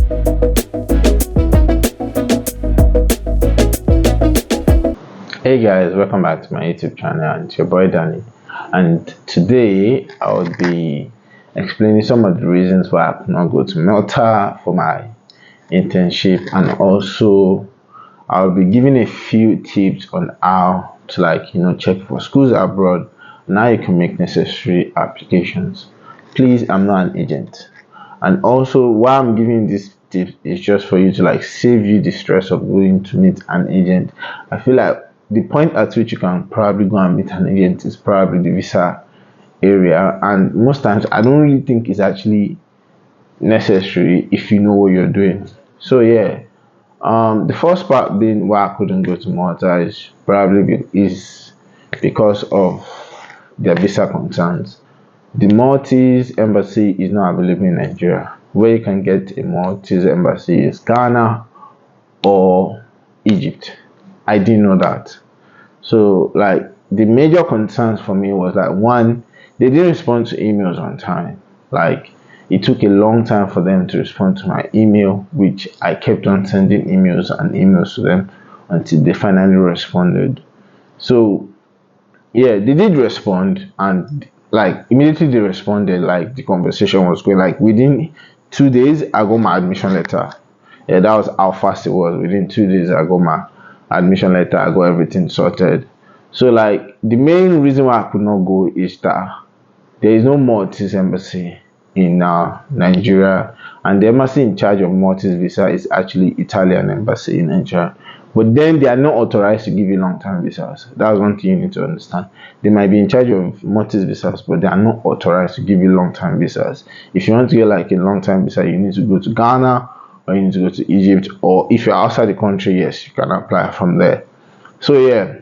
Hey guys, welcome back to my YouTube channel, and it's your boy Danny. And today I will be explaining some of the reasons why I could not go to Malta for my internship, and also I'll be giving a few tips on how to check for schools abroad and how you can make necessary applications. Please, I'm not an agent. And also, why I'm giving this tip is just for you to save you the stress of going to meet an agent. I feel like the point at which you can probably go and meet an agent is probably the visa area, and most times I don't really think it's actually necessary if you know what you're doing. So yeah, the first part being why I couldn't go to Malta is is because of their visa concerns. The Maltese embassy is not available in Nigeria. Where you can get a Maltese embassy is Ghana or Egypt. I didn't know that. So the major concerns for me was that, one, they didn't respond to emails on time. It took a long time for them to respond to my email, which I kept on sending emails and emails to them until they finally responded. So yeah, they did respond, and immediately they responded, the conversation was going. Within 2 days I got my admission letter. Yeah, that was how fast it was. Within 2 days I got my admission letter, I got everything sorted. So the main reason why I could not go is that there is no Maltese embassy in Nigeria, and the embassy in charge of Maltese visa is actually Italian embassy in Nigeria. But then they are not authorized to give you long-term visas. That's one thing you need to understand. They might be in charge of Maltese visas, but they are not authorized to give you long-term visas. If you want to get a long-term visa, you need to go to Ghana, or you need to go to Egypt, or if you're outside the country, yes, you can apply from there. So yeah,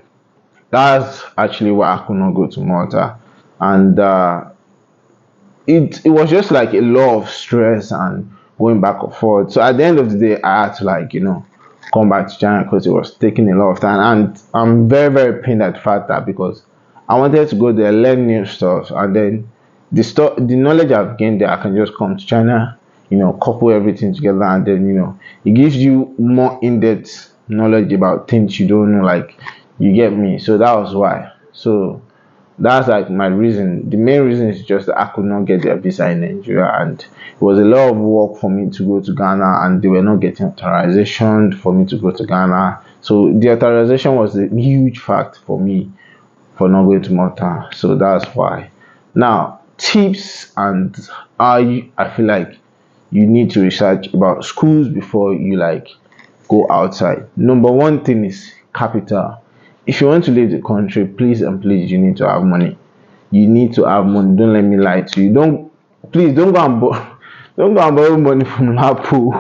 that's actually why I could not go to Malta, and it was just a lot of stress and going back and forth. So at the end of the day, I had to come back to China because it was taking a lot of time, and I'm very, very pained at the fact that, because I wanted to go there, learn new stuff, and then the knowledge I've gained there, I can just come to China, couple everything together, and then it gives you more in-depth knowledge about things you don't know. You get me? So that was why. So that's my reason. The main reason is just that I could not get their visa in Nigeria, and it was a lot of work for me to go to Ghana, and they were not getting authorization for me to go to Ghana. So the authorization was a huge fact for me for not going to Malta. So that's why. Now, tips and I feel like you need to research about schools before you go outside. Number one thing is capital. If you want to leave the country, please and please, you need to have money. You need to have money. Don't let me lie to you. Don't go and borrow money from Lapo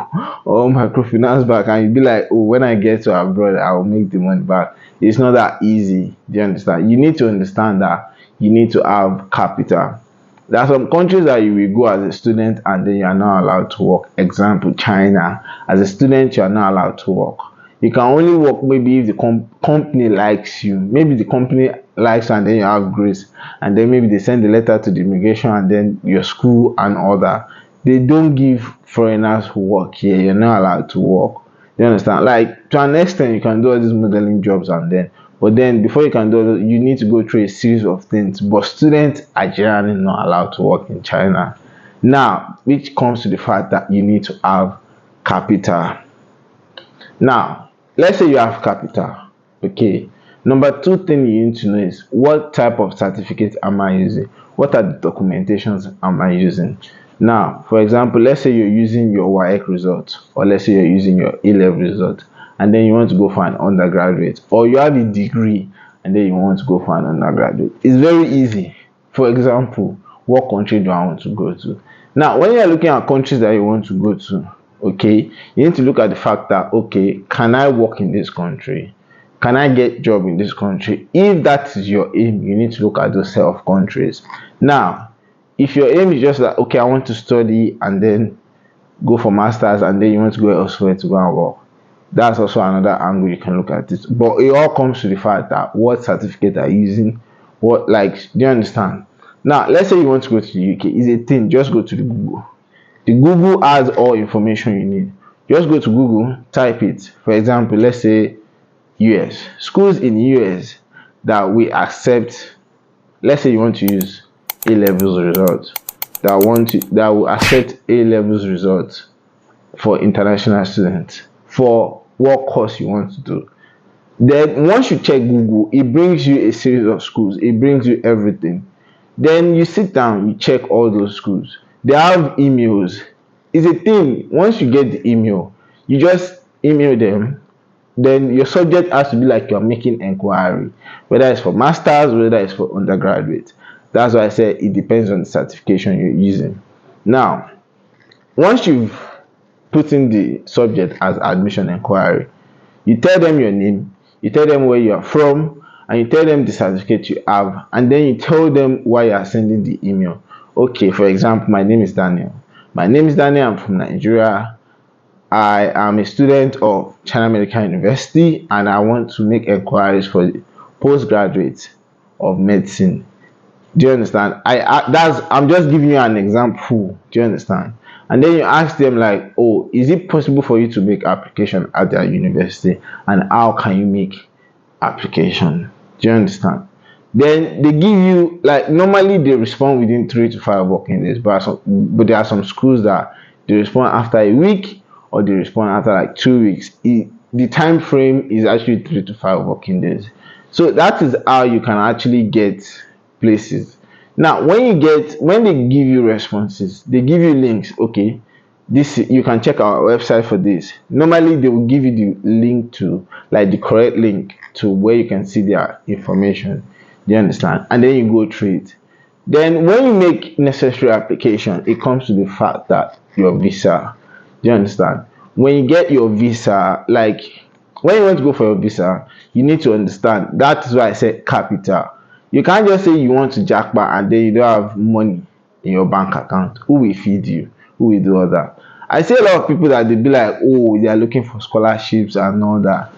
or microfinance bank, and you be like, oh, when I get to abroad, I will make the money back. It's not that easy. Do you understand? You need to understand that you need to have capital. There are some countries that you will go as a student and then you are not allowed to work. Example, China. As a student, you are not allowed to work. You can only work maybe if the company likes you. Maybe the company likes you and then you have grace, and then maybe they send a letter to the immigration and then your school and all that. They don't give foreigners work here. You're not allowed to work. You understand? To an extent, you can do all these modeling jobs, but then before you can do it, you need to go through a series of things. But students are generally not allowed to work in China. Now, which comes to the fact that you need to have capital. Now, let's say you have capital. Okay. Number two thing you need to know is, what type of certificate am I using? What are the documentations am I using? Now, for example, let's say you're using your WAEC result, or let's say you're using your A-level result, and then you want to go for an undergraduate, or you have a degree and then you want to go for an undergraduate. It's very easy. For example, what country do I want to go to? Now, when you're looking at countries that you want to go to, okay, you need to look at the fact that, okay, can I work in this country? Can I get job in this country? If that is your aim, you need to look at those set of countries. Now, if your aim is just that, okay, I want to study and then go for masters and then you want to go elsewhere to go and work, that's also another angle you can look at it. But it all comes to the fact that what certificate are you using? Do you understand? Now, let's say you want to go to the UK. It's a thing. Just go to the Google. The Google has all information you need. Just go to Google, type it. For example, let's say US. Schools in US that we accept, let's say you want to use A levels results, that will accept A levels results for international students for what course you want to do. Then once you check Google, it brings you a series of schools, it brings you everything. Then you sit down, you check all those schools. They have emails. It's a thing. Once you get the email, you just email them. Then your subject has to be like you're making inquiry, whether it's for masters, whether it's for undergraduate. That's why I said it depends on the certification you're using. Now, once you've put in the subject as admission inquiry, you tell them your name, you tell them where you are from, and you tell them the certificate you have, and then you tell them why you are sending the email. Okay, for example, my name is Daniel. I'm from Nigeria. I am a student of China Medical University, and I want to make inquiries for the postgraduate of medicine. Do you understand? I'm just giving you an example. Do you understand? And then you ask them like, oh, is it possible for you to make application at their university, and how can you make application? Do you understand? Then they give you, like, normally they respond within 3 to 5 working days, but there are some schools that they respond after a week, or they respond after like 2 weeks. The time frame is actually 3 to 5 working days. So that is how you can actually get places. Now when they give you responses, they give you links. Okay, this, you can check our website for this. Normally they will give you the link to, like, the correct link to where you can see their information. Do you understand? And then you go through it. Then when you make necessary application, it comes to the fact that your visa. Do you understand? When you get your visa, like when you want to go for your visa, you need to understand. That is why I said capital. You can't just say you want to jackpot and then you don't have money in your bank account. Who will feed you? Who will do all that? I see a lot of people that they be like, oh, they are looking for scholarships and all that.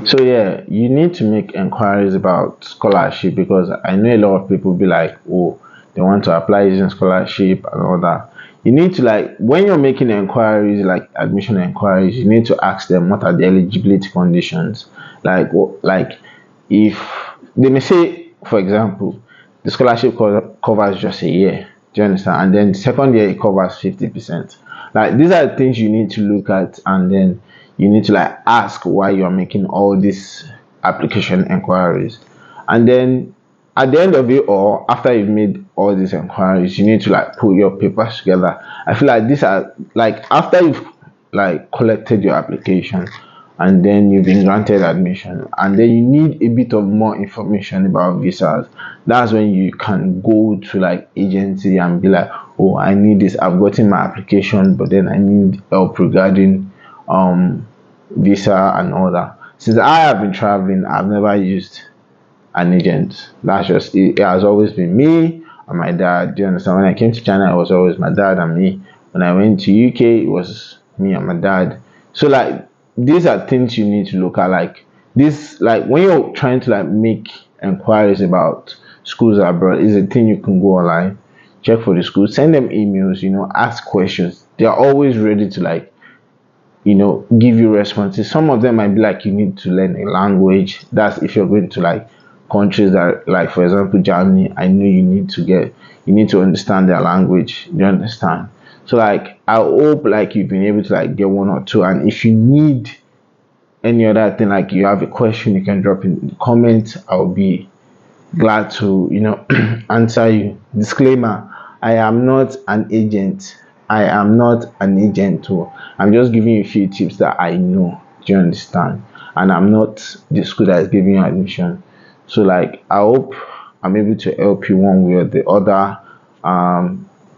So yeah, you need to make inquiries about scholarship, because I know a lot of people be like, oh, they want to apply using scholarship and all that. You need to, like, when you're making inquiries, like admission inquiries, you need to ask them what are the eligibility conditions. Like if they may say, for example, the scholarship covers just a year. Do you understand? And then the second year it covers 50%. Like, these are the things you need to look at, and then you need to, like, ask why you're making all these application inquiries. And then at the end of it, or after you've made all these inquiries, you need to, like, put your papers together. I feel like these are, like, after you've, like, collected your application and then you've been granted admission, and then you need a bit of more information about visas. That's when you can go to, like, agency and be like, oh, I need this, I've gotten my application, but then I need help regarding visa and all that. Since I have been traveling, I've never used an agent. That's just it. It has always been me and my dad. Do you understand? When I came to China, it was always my dad and me. When I went to UK, it was me and my dad. So, like, these are things you need to look at. Like this, like when you're trying to, like, make inquiries about schools abroad, is a thing you can go online, check for the school, send them emails, ask questions. They are always ready to, like, give you responses. Some of them might be like, you need to learn a language. That's if you're going to, like, countries that, like, for example, Germany. I know you need to understand their language. Do you understand? So, like, I hope, like, you've been able to, like, get one or two. And if you need any other thing, like you have a question, you can drop in the comments. I'll be glad to answer you. Disclaimer: I am not an agent. Too. I'm just giving you a few tips that I know. Do you understand? And I'm not the school that is giving you admission. So, like, I hope I'm able to help you one way or the other.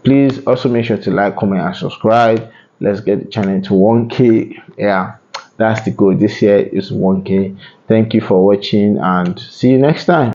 Please also make sure to like, comment, and subscribe. Let's get the channel to 1K. Yeah, that's the goal. This year is 1K. Thank you for watching, and see you next time.